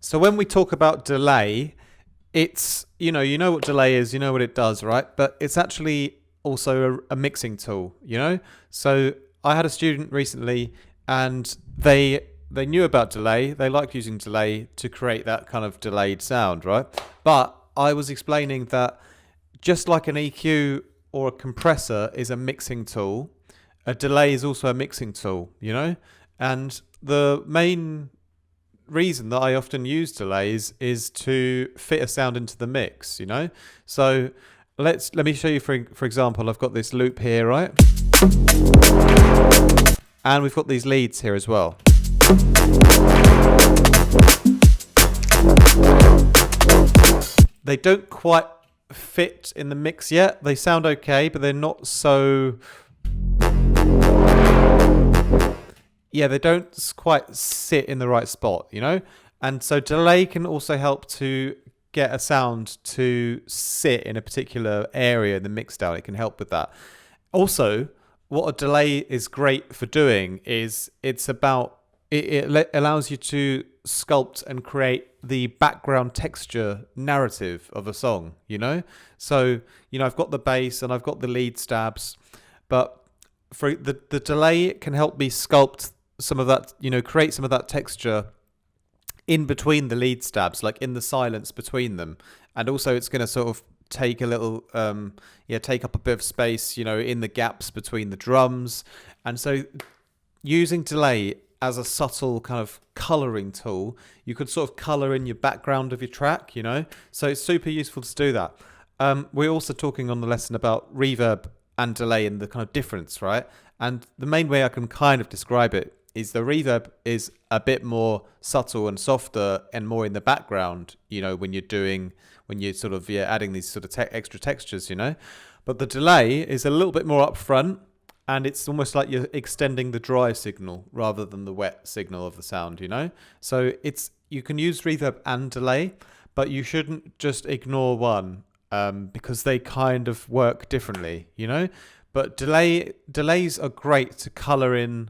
So when we talk about delay, it's, you know what delay is, you know what it does, right? But it's actually also a mixing tool, you know? So I had a student recently and they knew about delay. They liked using delay to create that kind of delayed sound, right? But I was explaining that just like an EQ or a compressor is a mixing tool, a delay is also a mixing tool, you know? And the main reason that I often use delays is to fit a sound into the mix, you know? So let me show you for example, I've got this loop here, right? And we've got these leads here as well. They don't quite fit in the mix yet. They sound okay, but they're not so... Yeah, they don't quite sit in the right spot, you know? And so delay can also help to get a sound to sit in a particular area in the mix down. It can help with that. Also, what a delay is great for doing is it allows you to sculpt and create the background texture narrative of a song, you know? So, I've got the bass and I've got the lead stabs, but for the delay can help me sculpt some of that, create some of that texture in between the lead stabs, like in the silence between them. And also it's going to sort of take a little, take up a bit of space, in the gaps between the drums. And so using delay as a subtle kind of coloring tool, you could sort of color in your background of your track, so it's super useful to do that. We're also talking on the lesson about reverb and delay and the kind of difference, right? And the main way I can kind of describe it is the reverb is a bit more subtle and softer and more in the background, when you're sort of adding these sort of extra textures, But the delay is a little bit more upfront, and it's almost like you're extending the dry signal rather than the wet signal of the sound, So you can use reverb and delay, but you shouldn't just ignore one because they kind of work differently, But delays are great to color in,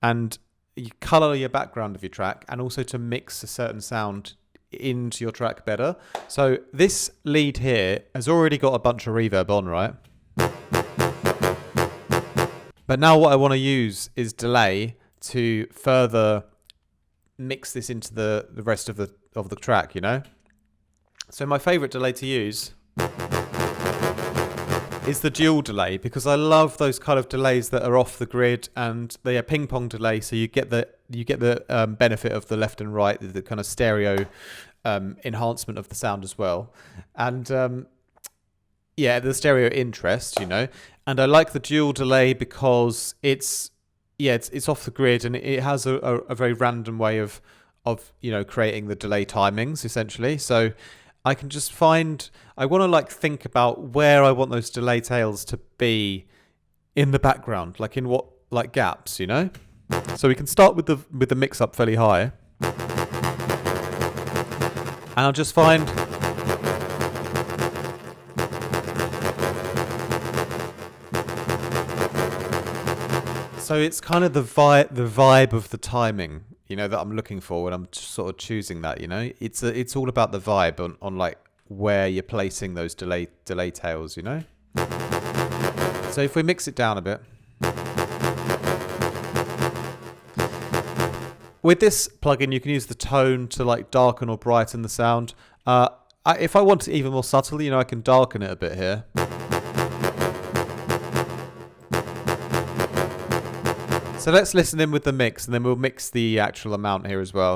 and you color your background of your track, and also to mix a certain sound into your track better. So this lead here has already got a bunch of reverb on, right? But now what I want to use is delay to further mix this into the rest of the track, So my favorite delay to use is the dual delay, because I love those kind of delays that are off the grid, and they are ping pong delay, so you get the benefit of the left and right, the kind of stereo enhancement of the sound as well, and the stereo interest, And I like the dual delay because it's off the grid, and it has a very random way of creating the delay timings essentially. So I can just I want to think about where I want those delay tails to be in the background, like in what gaps, So we can start with the mix up fairly high, and I'll just find so it's kind of the vibe of the timing, that I'm looking for when I'm sort of choosing that, It's all about the vibe on where you're placing those delay tails, So if we mix it down a bit. With this plugin, you can use the tone to darken or brighten the sound. If I want it even more subtle, I can darken it a bit here. So let's listen in with the mix, and then we'll mix the actual amount here as well.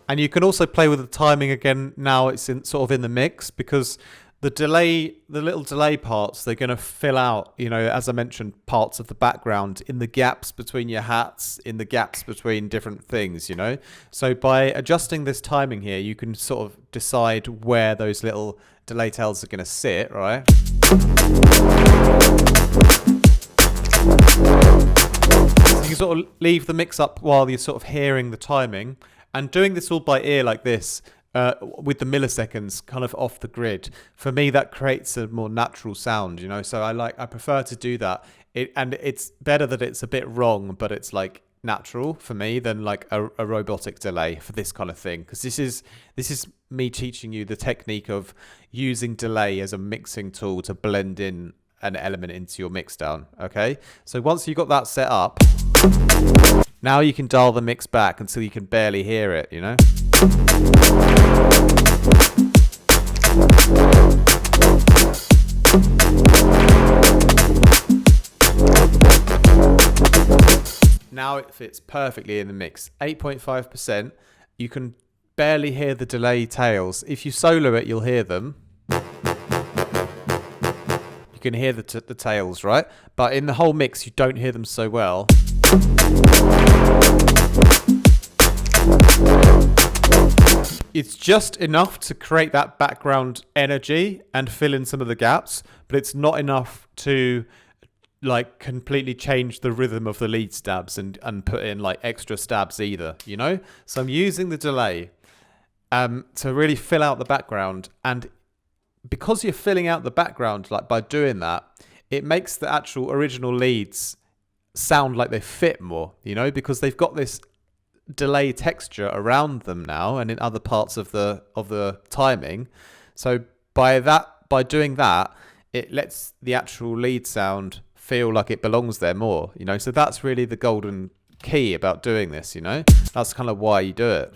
And you can also play with the timing again. Now it's sort of in the mix, because the little delay parts, they're going to fill out, as I mentioned, parts of the background in the gaps between your hats, in the gaps between different things, So by adjusting this timing here, you can sort of decide where those little delay tails are going to sit, right? So you can sort of leave the mix up while you're sort of hearing the timing, and doing this all by ear like this, with the milliseconds kind of off the grid. For me, that creates a more natural sound, So I prefer to do that and it's better that it's a bit wrong, but it's like natural for me than like a robotic delay for this kind of thing, because this is me teaching you the technique of using delay as a mixing tool to blend in an element into your mix down. Okay, so once you've got that set up, now you can dial the mix back until you can barely hear it, you know. Now it fits perfectly in the mix. 8.5%. You can barely hear the delay tails. If you solo it, you'll hear them. You can hear the tails, right? But in the whole mix, you don't hear them so well. It's just enough to create that background energy and fill in some of the gaps, but it's not enough to like completely change the rhythm of the lead stabs and put in like extra stabs either, you know? So I'm using the delay to really fill out the background, and because you're filling out the background like by doing that, it makes the actual original leads sound like they fit more, you know, because they've got this delay texture around them now and in other parts of the timing. So by doing that, it lets the actual lead sound feel like it belongs there more, you know. So that's really the golden key about doing this, you know. That's kind of why you do it.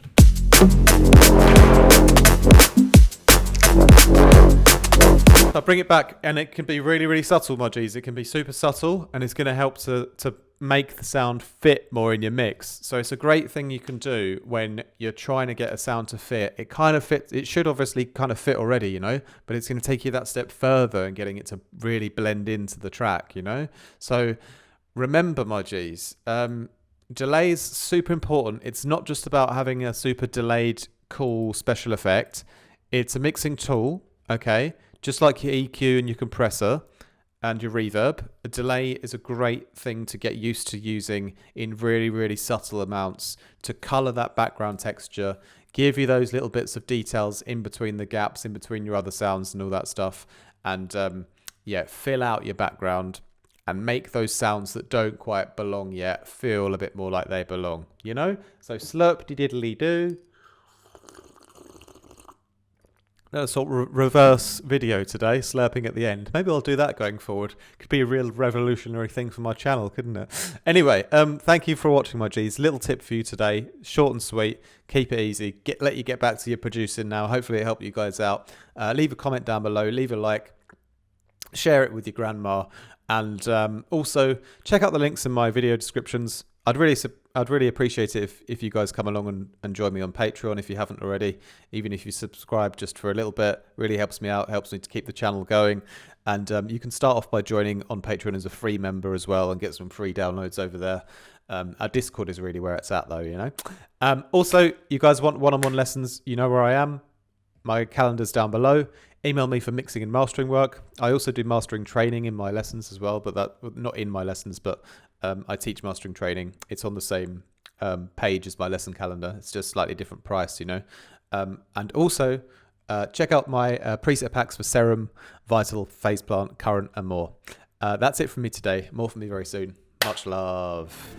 I bring it back, and it can be really, really subtle, my G's. It can be super subtle, and it's going to help to make the sound fit more in your mix. So it's a great thing you can do when you're trying to get a sound to fit. It kind of fits. It should obviously kind of fit already, you know, but it's going to take you that step further and getting it to really blend into the track, you know. So remember, my G's, delay is super important. It's not just about having a super delayed, cool special effect. It's a mixing tool, okay? Just like your EQ and your compressor and your reverb, a delay is a great thing to get used to using in really, really subtle amounts to color that background texture, give you those little bits of details in between the gaps, in between your other sounds and all that stuff. And yeah, fill out your background and make those sounds that don't quite belong yet feel a bit more like they belong, you know? So slurp-de-diddly-doo. A sort of reverse video today, slurping at the end. Maybe I'll do that going forward. Could be a real revolutionary thing for my channel, couldn't it? Anyway, thank you for watching, my G's. Little tip for you today, short and sweet. Keep it easy. Let you get back to your producing now. Hopefully it helped you guys out. Leave a comment down below. Leave a like. Share it with your grandma. And also check out the links in my video descriptions. I'd really appreciate it if you guys come along and join me on Patreon if you haven't already. Even if you subscribe just for a little bit, really helps me out, helps me to keep the channel going. And you can start off by joining on Patreon as a free member as well and get some free downloads over there. Our Discord is really where it's at though, you know. Also, you guys want one-on-one lessons, you know where I am. My calendar's down below. Email me for mixing and mastering work. I also do mastering training in my lessons as well, but that not in my lessons, but I teach mastering training. It's on the same page as my lesson calendar. It's just slightly different price, you know. And also check out my preset packs for Serum, Vital, Phase Plant, Current, and more. That's it from me today. More from me very soon. Much love.